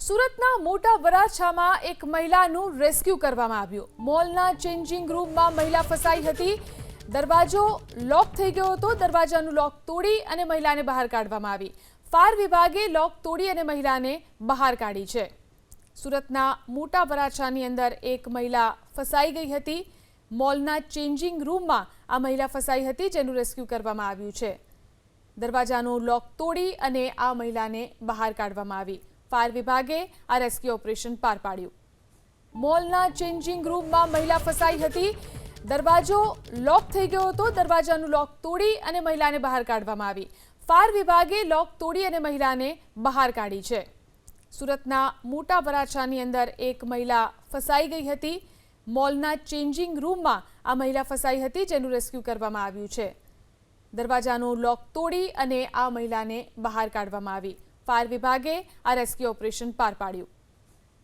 સુરતના મોટા વરાછામાં એક મહિલાનું રેસ્ક્યુ કરવામાં આવ્યું। મોલના ચેન્જિંગ રૂમમાં મહિલા ફસાઈ હતી। દરવાજો લોક થઈ ગયો હતો। દરવાજાનું લોક તોડી અને મહિલાને બહાર કાઢવામાં આવી। ફાયર વિભાગે લોક તોડી અને મહિલાને બહાર કાઢી છે। સુરતના મોટા વરાછાની અંદર એક મહિલા ફસાઈ ગઈ હતી। મોલના ચેન્જિંગ રૂમમાં આ મહિલા ફસાઈ હતી, જેનું રેસ્ક્યુ કરવામાં આવ્યું છે। દરવાજાનું લોક તોડી અને આ મહિલાને બહાર કાઢવામાં આવી। ફાયર વિભાગે આ રેસ્ક્યુ ઓપરેશન પાર પાડ્યું। મોલના ચેન્જિંગ રૂમમાં મહિલા ફસાઈ હતી। દરવાજો લોક થઈ ગયો હતો। દરવાજાનું લોક તોડી અને મહિલાને બહાર કાઢવામાં આવી। ફાયર વિભાગે લોક તોડી અને મહિલાને બહાર કાઢી છે। સુરતના મોટા વરાછાની અંદર એક મહિલા ફસાઈ ગઈ હતી। મોલના ચેન્જિંગ રૂમમાં આ મહિલા ફસાઈ હતી, જેનું રેસ્ક્યુ કરવામાં આવ્યું છે। દરવાજાનું લોક તોડી અને આ મહિલાને બહાર કાઢવામાં આવી। ફાયર વિભાગે આ રેસ્ક્યુ ઓપરેશન પાર પાડ્યું।